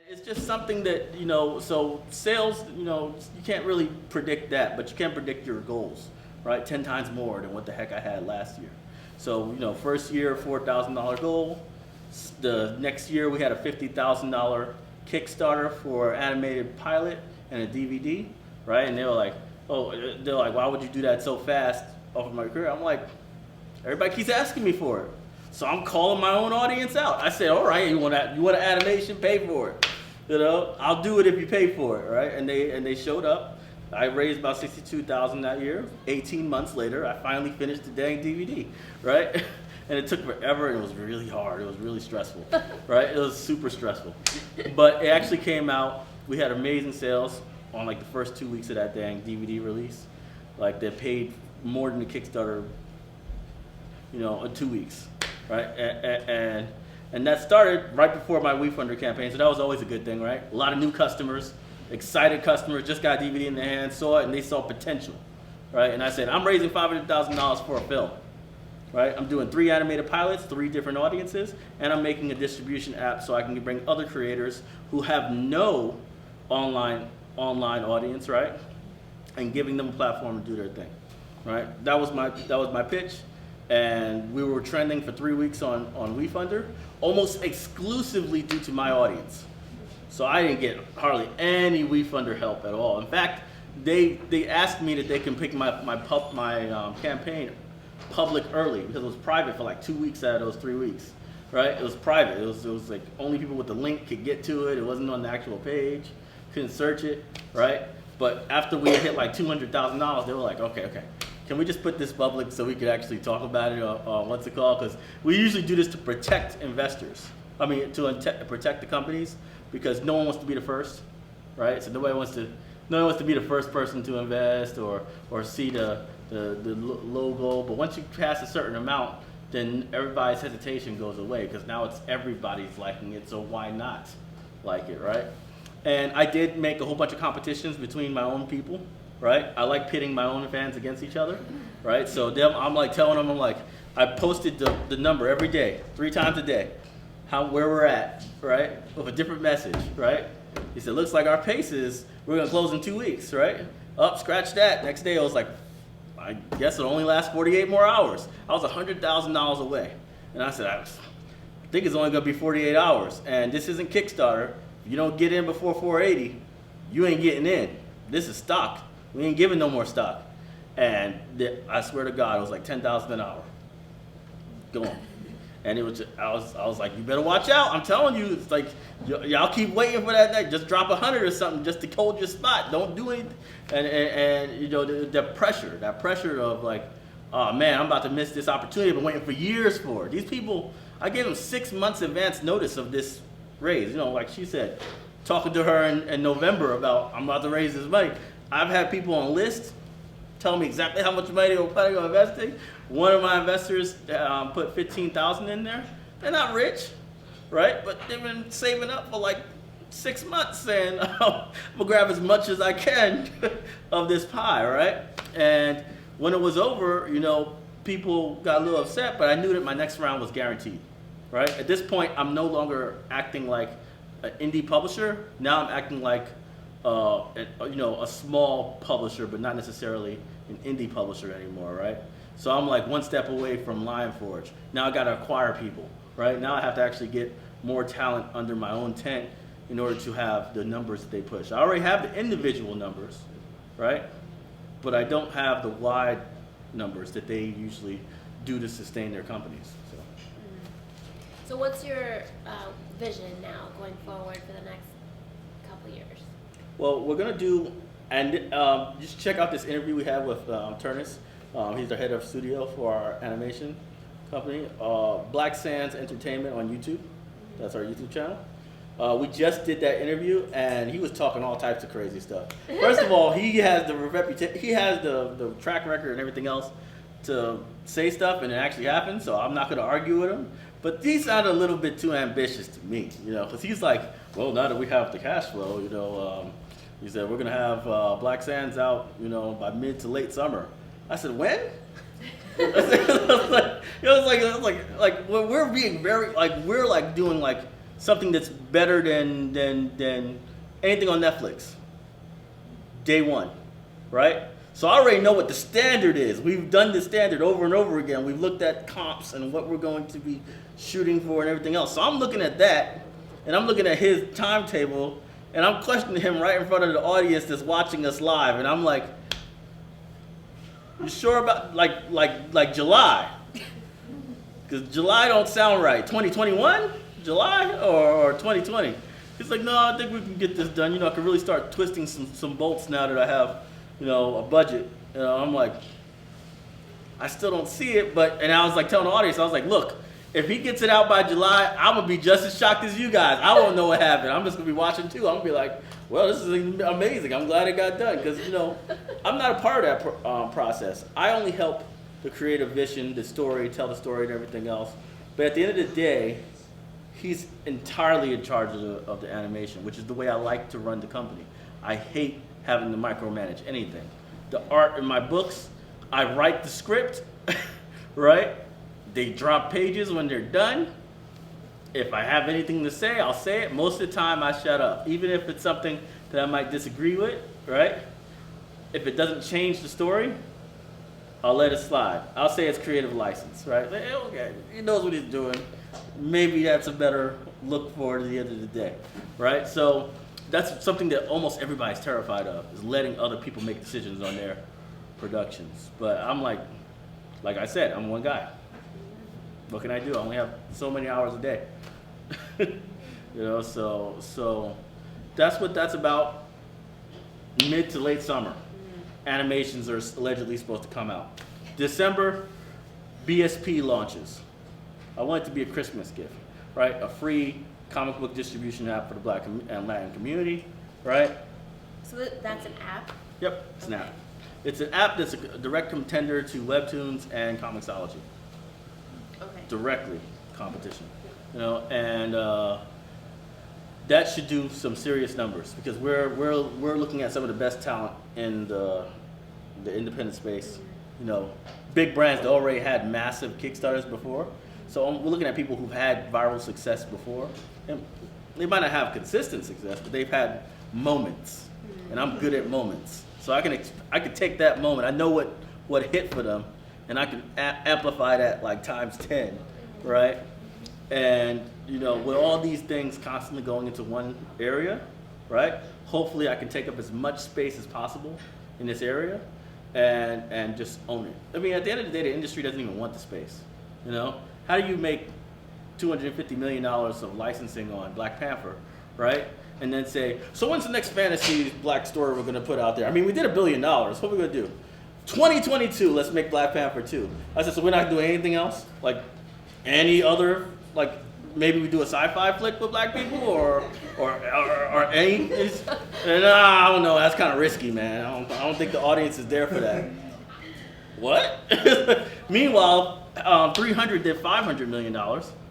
It's just something that, so sales, you can't really predict that, but you can predict your goals, right? 10 times more than what the heck I had last year. So, first year, $4,000 goal. The next year we had a $50,000 Kickstarter for animated pilot and a DVD, right? And they were like, why would you do that so fast off of my career? I'm like, everybody keeps asking me for it. So I'm calling my own audience out. I said, all right, you want an animation, pay for it. I'll do it if you pay for it, right? And they showed up. I raised about $62,000 that year. 18 months later, I finally finished the dang DVD, right? And it took forever, and it was really hard. It was really stressful, right? It was super stressful. But it actually came out. We had amazing sales on like the first 2 weeks of that dang DVD release. Like they paid more than the Kickstarter, in 2 weeks, right? And that started right before my WeFunder campaign, so that was always a good thing, right? A lot of new customers, excited customers, just got DVD in their hands, saw it, and they saw potential, right? And I said, I'm raising $500,000 for a film, right? I'm doing 3 animated pilots, 3 different audiences, and I'm making a distribution app so I can bring other creators who have no online audience, right? And giving them a platform to do their thing, right? That was my pitch. And we were trending for 3 weeks on WeFunder, almost exclusively due to my audience. So I didn't get hardly any WeFunder help at all. In fact, they asked me that they can pick my campaign public early because it was private for like 2 weeks out of those 3 weeks, right? It was private. It was like only people with the link could get to it. It wasn't on the actual page. Couldn't search it, right? But after we hit like $200,000, they were like, okay. Can we just put this public so we could actually talk about it on what's it called? Because we usually do this to protect investors. To protect the companies because no one wants to be the first, right? So no one wants to be the first person to invest or see the logo. But once you pass a certain amount, then everybody's hesitation goes away because now it's everybody's liking it. So why not like it, right? And I did make a whole bunch of competitions between my own people. Right? I like pitting my own fans against each other, right? So I'm like telling them, I posted the number every day, 3 times a day, where we're at, right? With a different message, right? He said, looks like our pace is, we're gonna close in 2 weeks, right? Scratch that. Next day I was like, I guess it'll only last 48 more hours. I was $100,000 away. And I said, I think it's only gonna be 48 hours. And this isn't Kickstarter. If you don't get in before 480, you ain't getting in. This is stock. We ain't giving no more stock. And I swear to God, it was like $10,000 an hour. Go on. And I was like, you better watch out. I'm telling you, it's like, y'all keep waiting for that night. Just drop 100 or something just to hold your spot. Don't do anything. And the pressure of like, oh man, I'm about to miss this opportunity. I've been waiting for years for it. These people, I gave them 6 months advance notice of this raise. Like she said, talking to her in November about, I'm about to raise this money. I've had people on list telling me exactly how much money they were planning on investing. One of my investors put $15,000 in there. They're not rich, right? But they've been saving up for like 6 months, saying I'm gonna grab as much as I can of this pie, right? And when it was over, people got a little upset, but I knew that my next round was guaranteed, right? At this point, I'm no longer acting like an indie publisher. Now I'm acting like a small publisher, but not necessarily an indie publisher anymore, right? So I'm like one step away from Lionforge. Now I got to acquire people, right? Now I have to actually get more talent under my own tent in order to have the numbers that they push. I already have the individual numbers, right? But I don't have the wide numbers that they usually do to sustain their companies. So what's your vision now going forward for the next couple years? Well, we're going to do, and just check out this interview we had with Turnus. He's the head of studio for our animation company. Black Sands Entertainment on YouTube. That's our YouTube channel. We just did that interview, and he was talking all types of crazy stuff. First of all, he has the reputation, he has the track record and everything else to say stuff, and it actually happened, so I'm not going to argue with him. But he sounded a little bit too ambitious to me, because he's like, well, now that we have the cash flow, he said, we're going to have Black Sands out, by mid to late summer. I said, when? It was like we're being very, we're doing something that's better than anything on Netflix. Day one, right? So I already know what the standard is. We've done the standard over and over again. We've looked at comps and what we're going to be shooting for and everything else. So I'm looking at that, and I'm looking at his timetable, and I'm questioning him right in front of the audience that's watching us live, and I'm like, you sure about like July? Because July don't sound right. 2021? July or 2020? He's like, no, I think we can get this done. You know, I can really start twisting some bolts now that I have, you know, a budget. You know, I'm like, I still don't see it, but, and I was like telling the audience, I was like, look, if he gets it out by July, I'm gonna be just as shocked as you guys. I won't know what happened. I'm just gonna be watching too. I'm gonna be like, well, this is amazing. I'm glad it got done, because, you know, I'm not a part of that process. I only help the creative vision, the story, tell the story and everything else. But at the end of the day, he's entirely in charge of the animation, which is the way I like to run the company. I hate having to micromanage anything. The art in my books, I write the script, right? They drop pages when they're done. If I have anything to say, I'll say it. Most of the time, I shut up, even if it's something that I might disagree with, right? If it doesn't change the story, I'll let it slide. I'll say it's creative license, right? Like, okay, he knows what he's doing. Maybe that's a better look for at the end of the day, right? So that's something that almost everybody's terrified of, is letting other people make decisions on their productions. But I'm like I said, I'm one guy. What can I do? I only have so many hours a day. You know, so that's what that's about. Mid to late summer. Animations are allegedly supposed to come out. December, BSP launches. I want it to be a Christmas gift, right? A free comic book distribution app for the Black and Latin community, right? So that's an app? Yep, it's an Okay. app. It's an app that's a direct contender to Webtoons and Comixology. Okay. Directly competition, you know, and that should do some serious numbers, because we're looking at some of the best talent in the independent space. You know, big brands that already had massive Kickstarters before. So we're looking at people who've had viral success before, and they might not have consistent success, but they've had moments, and I'm good at moments. So I can take that moment. I know what hit for them, and I can amplify that like times 10, right? And you know, with all these things constantly going into one area, right? Hopefully, I can take up as much space as possible in this area, and just own it. I mean, at the end of the day, the industry doesn't even want the space. You know, how do you make $250 million of licensing on Black Panther, right? And then say, so when's the next fantasy Black story we're gonna put out there? I mean, we did $1 billion. What are we gonna do? 2022, let's make Black Panther 2. I said, so we're not doing anything else? Like any other, like maybe we do a sci-fi flick with black people or any? I don't know. That's kind of risky, man. I don't think the audience is there for that. What? Meanwhile, 300 did $500 million,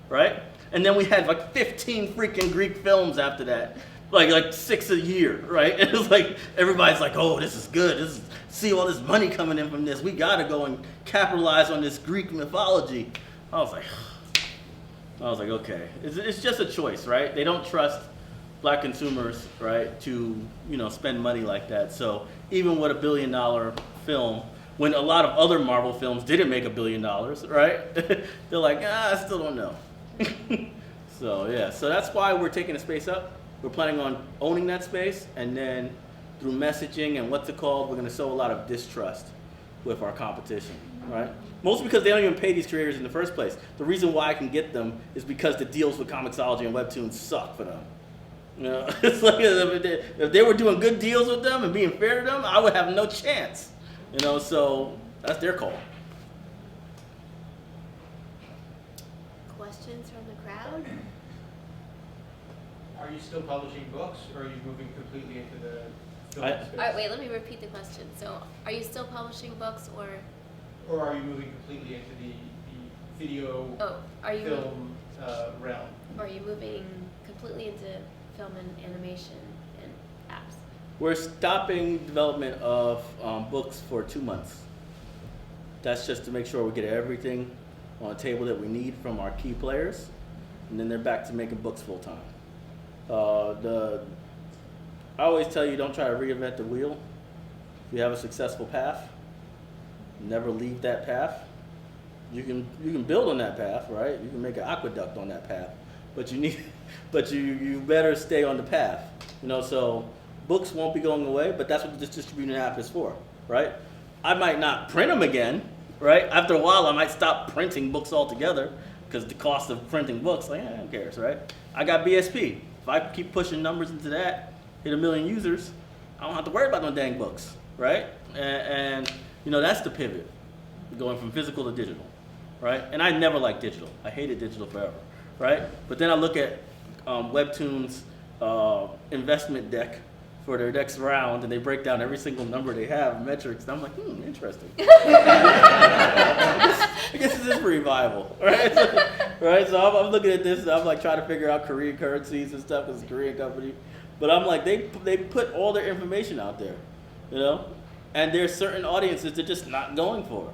right? And then we had like 15 freaking Greek films after that, like 6 a year, right? It was like everybody's like, oh, this is good. See all this money coming in from this. We gotta go and capitalize on this Greek mythology. I was like, okay. It's just a choice, right? They don't trust black consumers, right, to, you know, spend money like that. So even with $1 billion film, when a lot of other Marvel films didn't make $1 billion, right? They're like, I still don't know. So yeah, so that's why we're taking the space up. We're planning on owning that space, and then through messaging and what's it called, we're gonna sow a lot of distrust with our competition, right? Mostly because they don't even pay these creators in the first place. The reason why I can get them is because the deals with Comixology and Webtoons suck for them. You know, it's like if they were doing good deals with them and being fair to them, I would have no chance. You know, so that's their call. Questions from the crowd? Are you still publishing books, or are you moving completely into the film space? All right, wait, let me repeat the question. So, are you still publishing books, or Or are you moving completely into the video are you film realm? or are you moving completely into film and animation and apps? We're stopping development of books for 2 months. That's just to make sure we get everything on the table that we need from our key players, and then they're back to making books full time. I always tell you, don't try to reinvent the wheel. If you have a successful path, never leave that path. You can build on that path, right? You can make an aqueduct on that path, but you better stay on the path. So books won't be going away, but that's what this distribution app is for, right? I might not print them again, right? After a while, I might stop printing books altogether because the cost of printing books, who cares, right? I got BSP. If I keep pushing numbers into that, hit 1 million users, I don't have to worry about no dang books, right? And that's the pivot, going from physical to digital, right? And I never liked digital. I hated digital forever, right? But then I look at Webtoons' investment deck for their next round, and they break down every single number they have, metrics, and I'm like, interesting. I guess this is pretty viable, right? Right? So I'm looking at this, and I'm like trying to figure out Korean currencies and stuff, because it's a Korean company. But I'm like, they put all their information out there, and there's certain audiences they're just not going for.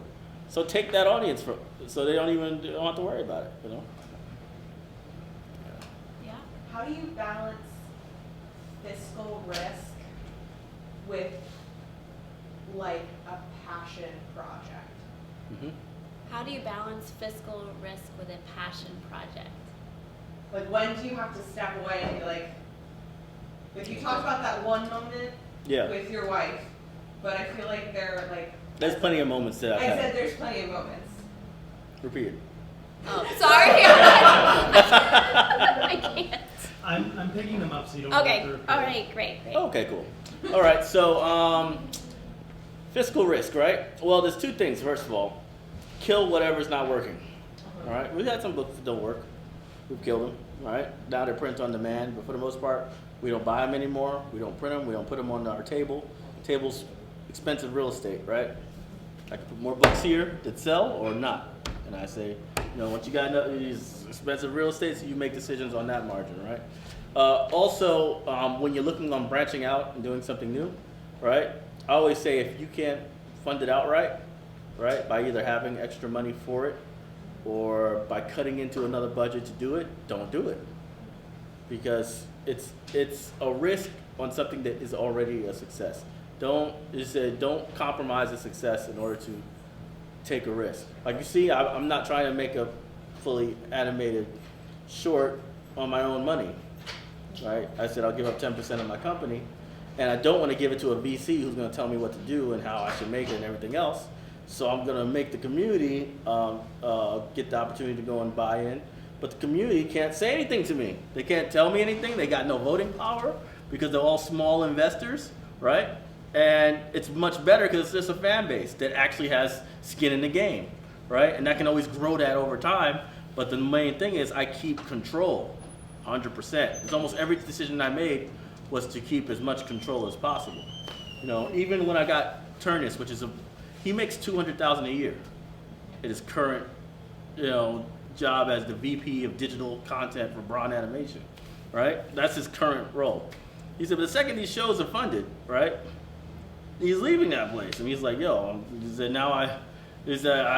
So take that audience so they don't have to worry about it, Yeah. How do you balance fiscal risk with like a passion project? Mm-hmm. How do you balance fiscal risk with a passion project? Like when do you have to step away and be like you talked about that one moment with your wife, but I feel like There's plenty of moments that I've had. said there's plenty of moments. Repeat it. Oh, sorry. I can't. I'm picking them up so you don't Okay. have to repeat. All right. Great. Okay, cool. All right, so fiscal risk, right? Well, there's two things. First of all, kill whatever's not working. All right, we've had some books that don't work. We've killed them. All right, now they're print on demand, but for the most part, we don't buy them anymore. We don't print them. We don't put them on our table. Table's expensive real estate, right? I can put more books here that sell or not. And I say, once you got these expensive real estate, so you make decisions on that margin, right? Also, when you're looking on branching out and doing something new, right? I always say if you can't fund it outright, right, by either having extra money for it or by cutting into another budget to do it, don't do it. Because it's a risk on something that is already a success. Don't compromise the success in order to take a risk. Like you see, I'm not trying to make a fully animated short on my own money, right? I said I'll give up 10% of my company, and I don't want to give it to a VC who's going to tell me what to do and how I should make it and everything else. So I'm going to make the community get the opportunity to go and buy in, but the community can't say anything to me. They can't tell me anything. They got no voting power because they're all small investors, right? And it's much better because it's just a fan base that actually has skin in the game, right? And I can always grow that over time. But the main thing is I keep control, 100%. It's almost every decision I made was to keep as much control as possible. Even when I got Turnus, which is he makes $200,000 a year at his current, job as the VP of digital content for Braun Animation, right? That's his current role. He said, but the second these shows are funded, right? He's leaving that place, and he's like, he said, now I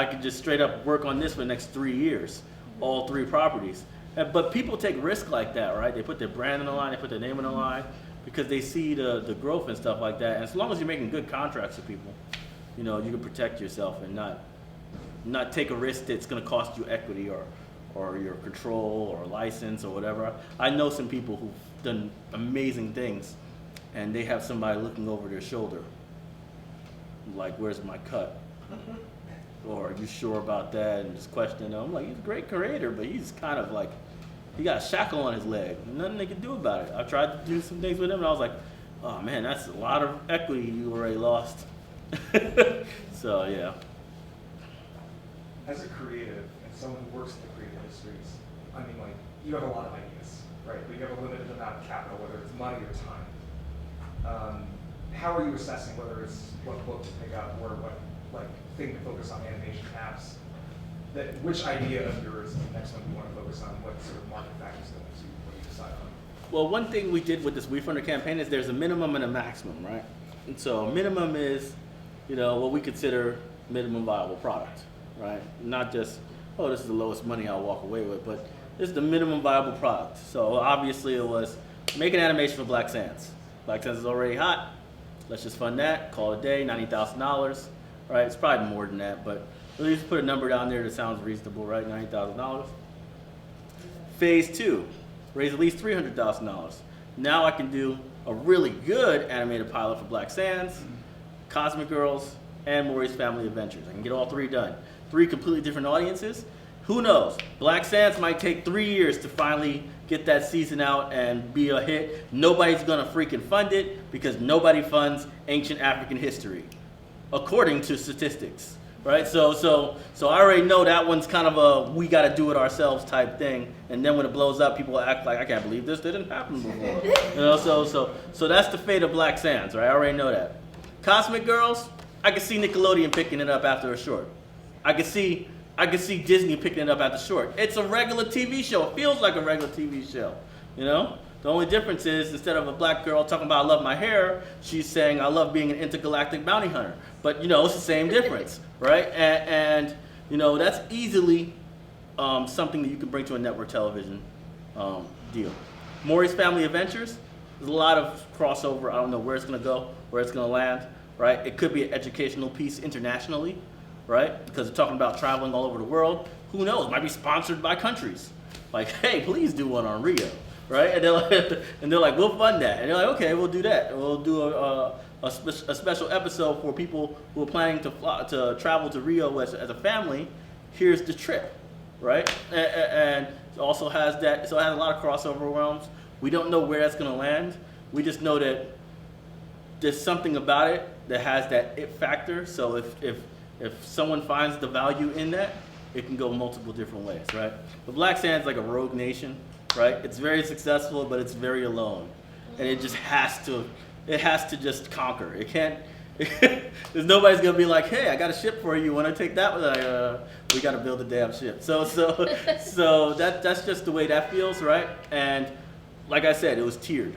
could just straight up work on this for the next 3 years, all 3 properties. But people take risk like that, right? They put their brand on the line, they put their name on the line, because they see the growth and stuff like that. And as long as you're making good contracts with people, you can protect yourself and not take a risk that's going to cost you equity or your control or license or whatever. I know some people who've done amazing things, and they have somebody looking over their shoulder, like, where's my cut? Or are you sure about that? And just questioning them. I'm like, he's a great creator, but he's kind of like, he got a shackle on his leg. Nothing they can do about it. I tried to do some things with him, and I was like, oh man, that's a lot of equity you already lost. So yeah. As a creative and someone who works in the creative industries, you have a lot of ideas, right? But you have a limited amount of capital, whether it's money or time. How are you assessing whether it's what book to pick up or what thing to focus on, animation apps? Which idea of yours is the next one you want to focus on? What sort of market factors that you decide on? Well, one thing we did with this WeFunder campaign is there's a minimum and a maximum, right? And so a minimum is, what we consider minimum viable product, right? Not just, this is the lowest money I'll walk away with, but This is the minimum viable product. So obviously it was make an animation for Black Sands. Black Sands is already hot. Let's just fund that, call it a day, $90,000, right? It's probably more than that, but at least put a number down there that sounds reasonable, right? $90,000. Phase 2, raise at least $300,000. Now I can do a really good animated pilot for Black Sands, Cosmic Girls, and Maury's Family Adventures. I can get all 3 done. 3 completely different audiences. Who knows? Black Sands might take 3 years to finally get that season out and be a hit. Nobody's gonna freaking fund it because nobody funds ancient African history, according to statistics, right? So I already know that one's kind of a we gotta do it ourselves type thing. And then when it blows up, people act like I can't believe this didn't happen before. You know, so that's the fate of Black Sands, right? I already know that. Cosmic Girls, I could see Nickelodeon picking it up after a short. I could see Disney picking it up after short. It's a regular TV show. It feels like a regular TV show, you know? The only difference is instead of a black girl talking about I love my hair, she's saying I love being an intergalactic bounty hunter. But, you know, it's the same difference, right? And you know, that's easily something that you can bring to a network television deal. Maury's Family Adventures, there's a lot of crossover. I don't know where it's going to go, where it's going to land, right? It could be an educational piece internationally, right? Because they're talking about traveling all over the world. Who knows? Might be sponsored by countries. Like, hey, please do one on Rio, right? And they're like, we'll fund that. And they're like, okay, we'll do that. We'll do a special episode for people who are planning to travel to Rio as a family. Here's the trip, right? And it also has that. So it has a lot of crossover realms. We don't know where that's going to land. We just know that there's something about it that has that it factor. So if someone finds the value in that, it can go multiple different ways, right? But Black Sands is like a rogue nation, right? It's very successful, but it's very alone, and it just has to just conquer. It can't. There's nobody's gonna be like, hey, I got a ship for you. Want to take that? We got to build a damn ship. So that's just the way that feels, right? And like I said, it was tiered.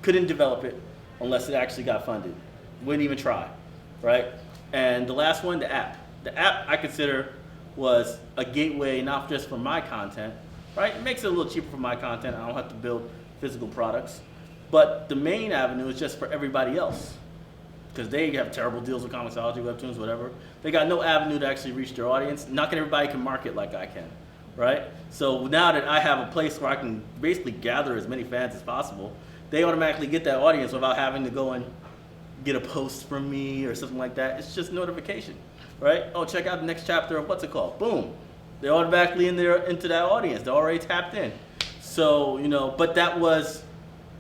Couldn't develop it unless it actually got funded. Wouldn't even try, right? And the last one, the app. The app I consider was a gateway not just for my content, right? It makes it a little cheaper for my content. I don't have to build physical products. But the main avenue is just for everybody else, because they have terrible deals with Comixology, Webtoons, whatever. They got no avenue to actually reach their audience. Not everybody can market like I can, right? So now that I have a place where I can basically gather as many fans as possible, they automatically get that audience without having to go and get a post from me or something like that. It's just notification, right? Oh, check out the next chapter of what's it called? Boom. They're automatically into that audience. They're already tapped in. So, you know, but that was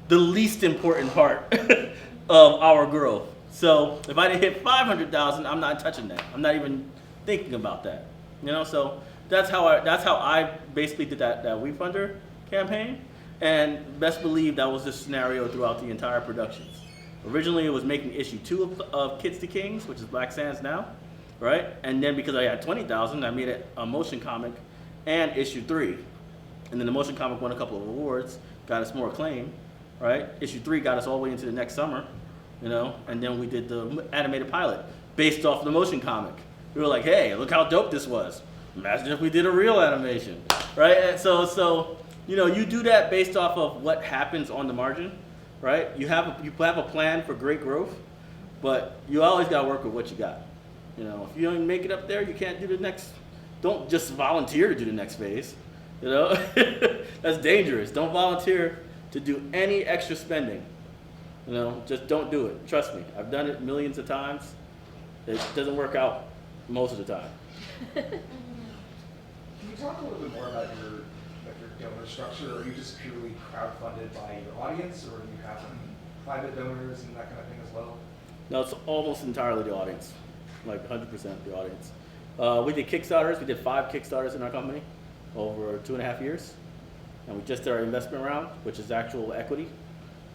the least important part of our growth. So if I didn't hit 500,000, I'm not touching that. I'm not even thinking about that. You know, so that's how I basically did that WeFunder campaign. And best believe that was the scenario throughout the entire productions. Originally, it was making issue 2 of Kids to Kings, which is Black Sands now, right? And then because I had 20,000, I made it a motion comic and issue 3. And then the motion comic won a couple of awards, got us more acclaim, right? Issue 3 got us all the way into the next summer, you know? And then we did the animated pilot based off the motion comic. We were like, hey, look how dope this was. Imagine if we did a real animation, right? And so you know, you do that based off of what happens on the margin, right? You have a plan for great growth, but you always got to work with what you got. You know, if you don't make it up there, you can't do the next. Don't just volunteer to do the next phase. You know, that's dangerous. Don't volunteer to do any extra spending. You know, just don't do it. Trust me, I've done it millions of times. It doesn't work out most of the time. Can you talk a little bit more about your donor structure? Are you just purely crowdfunded by your audience, or do you have private donors and that kind of thing as well? No, it's almost entirely the audience, like 100% the audience. We did Kickstarters. We did 5 Kickstarters in our company over 2.5 years, and we just did our investment round, which is actual equity,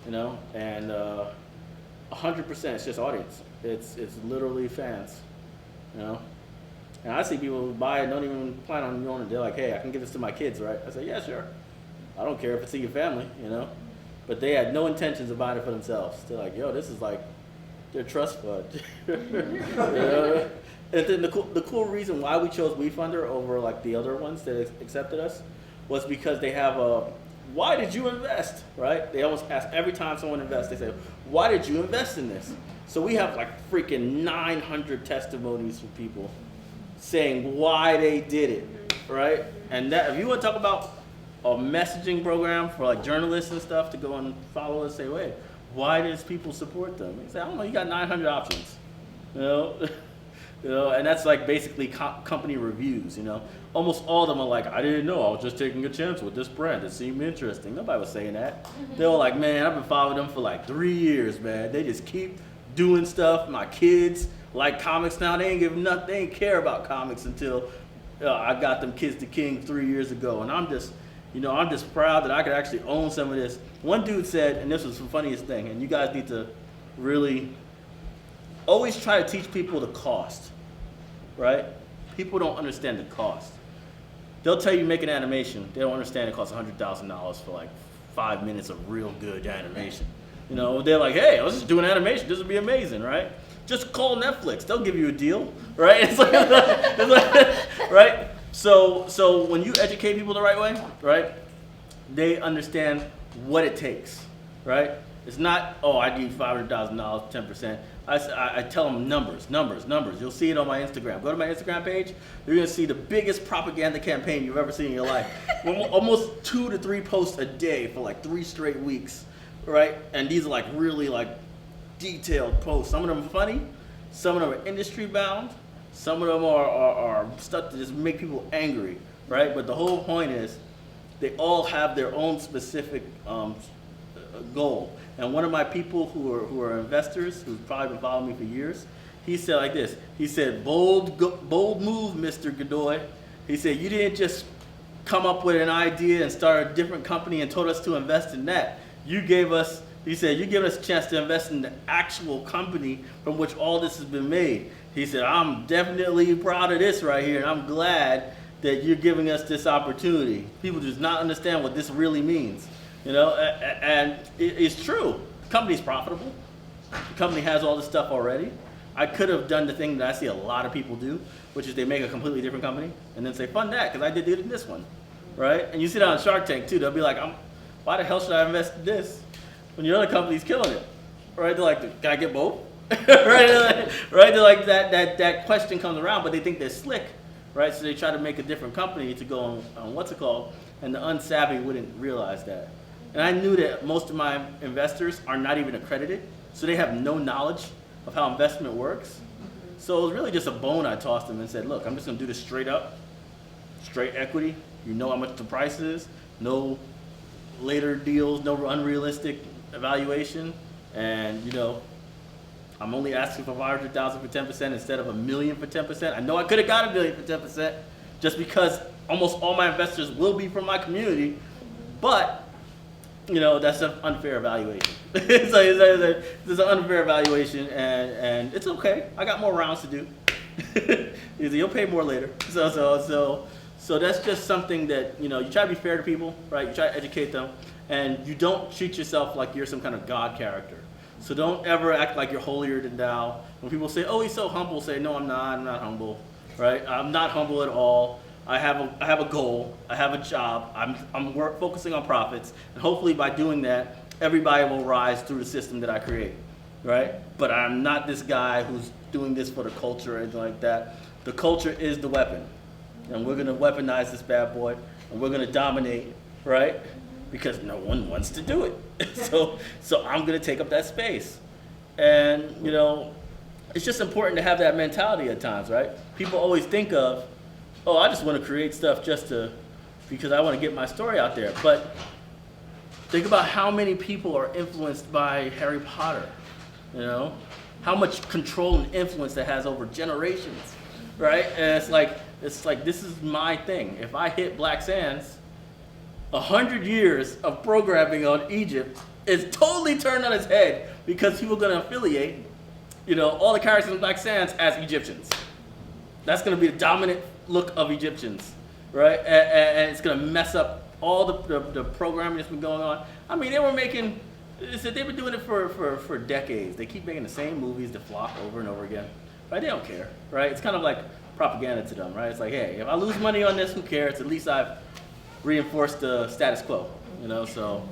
you know, and 100% it's just audience. It's literally fans, you know. And I see people who buy it and don't even plan on owning it. They're like, hey, I can give this to my kids, right? I say, yeah, sure. I don't care if it's in your family, you know. But they had no intentions of buying it for themselves. They're like, yo, this is like their trust fund. You know? And then the cool reason why we chose WeFunder over like the other ones that accepted us was because they have a, why did you invest, right? They almost ask every time someone invests, they say, why did you invest in this? So we have like freaking 900 testimonies from people saying why they did it, right? And that, if you want to talk about a messaging program for like journalists and stuff to go and follow and say, wait, why does people support them? You say, I don't know, you got 900 options, you know? You know, and that's like basically company reviews, you know. Almost all of them are like, I didn't know, I was just taking a chance with this brand. It seemed interesting. Nobody was saying that. They were like, man, I've been following them for like 3 years, man. They just keep doing stuff. My kids like comics now. They ain't give nothing. They ain't care about comics until I got them Kids to King 3 years ago. And I'm just, you know, I'm just proud that I could actually own some of this. One dude said, and this was the funniest thing, and you guys need to really always try to teach people the cost, right? People don't understand the cost. They'll tell you make an animation. They don't understand it costs $100,000 for like 5 minutes of real good animation. You know, they're like, hey, I was just doing animation. This would be amazing, right? Just call Netflix. They'll give you a deal, right? It's like, right? So when you educate people the right way, right, they understand what it takes, right? It's not, oh, I need $500,000, 10%. I tell them numbers. You'll see it on my Instagram. Go to my Instagram page. You're going to see the biggest propaganda campaign you've ever seen in your life. Almost 2 to 3 posts a day for like 3 straight weeks, right? And these are like really like detailed posts. Some of them are funny. Some of them are industry bound. Some of them are stuff to just make people angry, right? But the whole point is they all have their own specific goal. And one of my people who are investors, who's probably been following me for years, he said like this. He said, bold move, Mr. Godoy. He said, you didn't just come up with an idea and start a different company and told us to invest in that. You gave us, he said, you gave us a chance to invest in the actual company from which all this has been made. He said, I'm definitely proud of this right here, and I'm glad that you're giving us this opportunity. People do not understand what this really means. You know, and it's true. The company's profitable. The company has all this stuff already. I could have done the thing that I see a lot of people do, which is they make a completely different company and then say, fund that, because I did it in this one, right? And you see that on Shark Tank too. They'll be like, why the hell should I invest in this when your other company's killing it, right? They're like, can I get both? Right? They're like, that question comes around, but they think they're slick, right? So they try to make a different company to go on what's it called, and the unsavvy wouldn't realize that. And I knew that most of my investors are not even accredited, so they have no knowledge of how investment works. So it was really just a bone I tossed them and said, look, I'm just gonna do this straight up, straight equity. You know how much the price is, no later deals, no unrealistic evaluation, and you know, I'm only asking for $500,000 for 10% instead of $1 million for 10%. I know I could have got $1 million for 10% just because almost all my investors will be from my community, but you know, that's an unfair evaluation. It's an unfair evaluation, and it's okay. I got more rounds to do. You'll pay more later. So that's just something that, you know, you try to be fair to people, right? You try to educate them, and you don't treat yourself like you're some kind of God character. So don't ever act like you're holier than thou. When people say, oh, he's so humble, say, no, I'm not humble, right? I'm not humble at all. I have a goal. I have a job. I'm focusing on profits, and hopefully by doing that, everybody will rise through the system that I create, right? But I'm not this guy who's doing this for the culture or anything like that. The culture is the weapon, and we're gonna weaponize this bad boy, and we're gonna dominate, right? Because no one wants to do it. So I'm gonna take up that space, and you know, it's just important to have that mentality at times, right? People always think of, oh, I just want to create stuff because I want to get my story out there. But think about how many people are influenced by Harry Potter, you know? How much control and influence that has over generations, right? And it's like this is my thing. If I hit Black Sands, 100 years of programming on Egypt is totally turned on its head because people are going to affiliate, you know, all the characters in Black Sands as Egyptians. That's going to be the dominant look of Egyptians, right? And it's going to mess up all the programming that's been going on. I mean, they've been doing it for decades. They keep making the same movies that flop over and over again, right? They don't care, right? It's kind of like propaganda to them, right? It's like, hey, if I lose money on this, who cares? At least I've reinforce the status quo. You know, so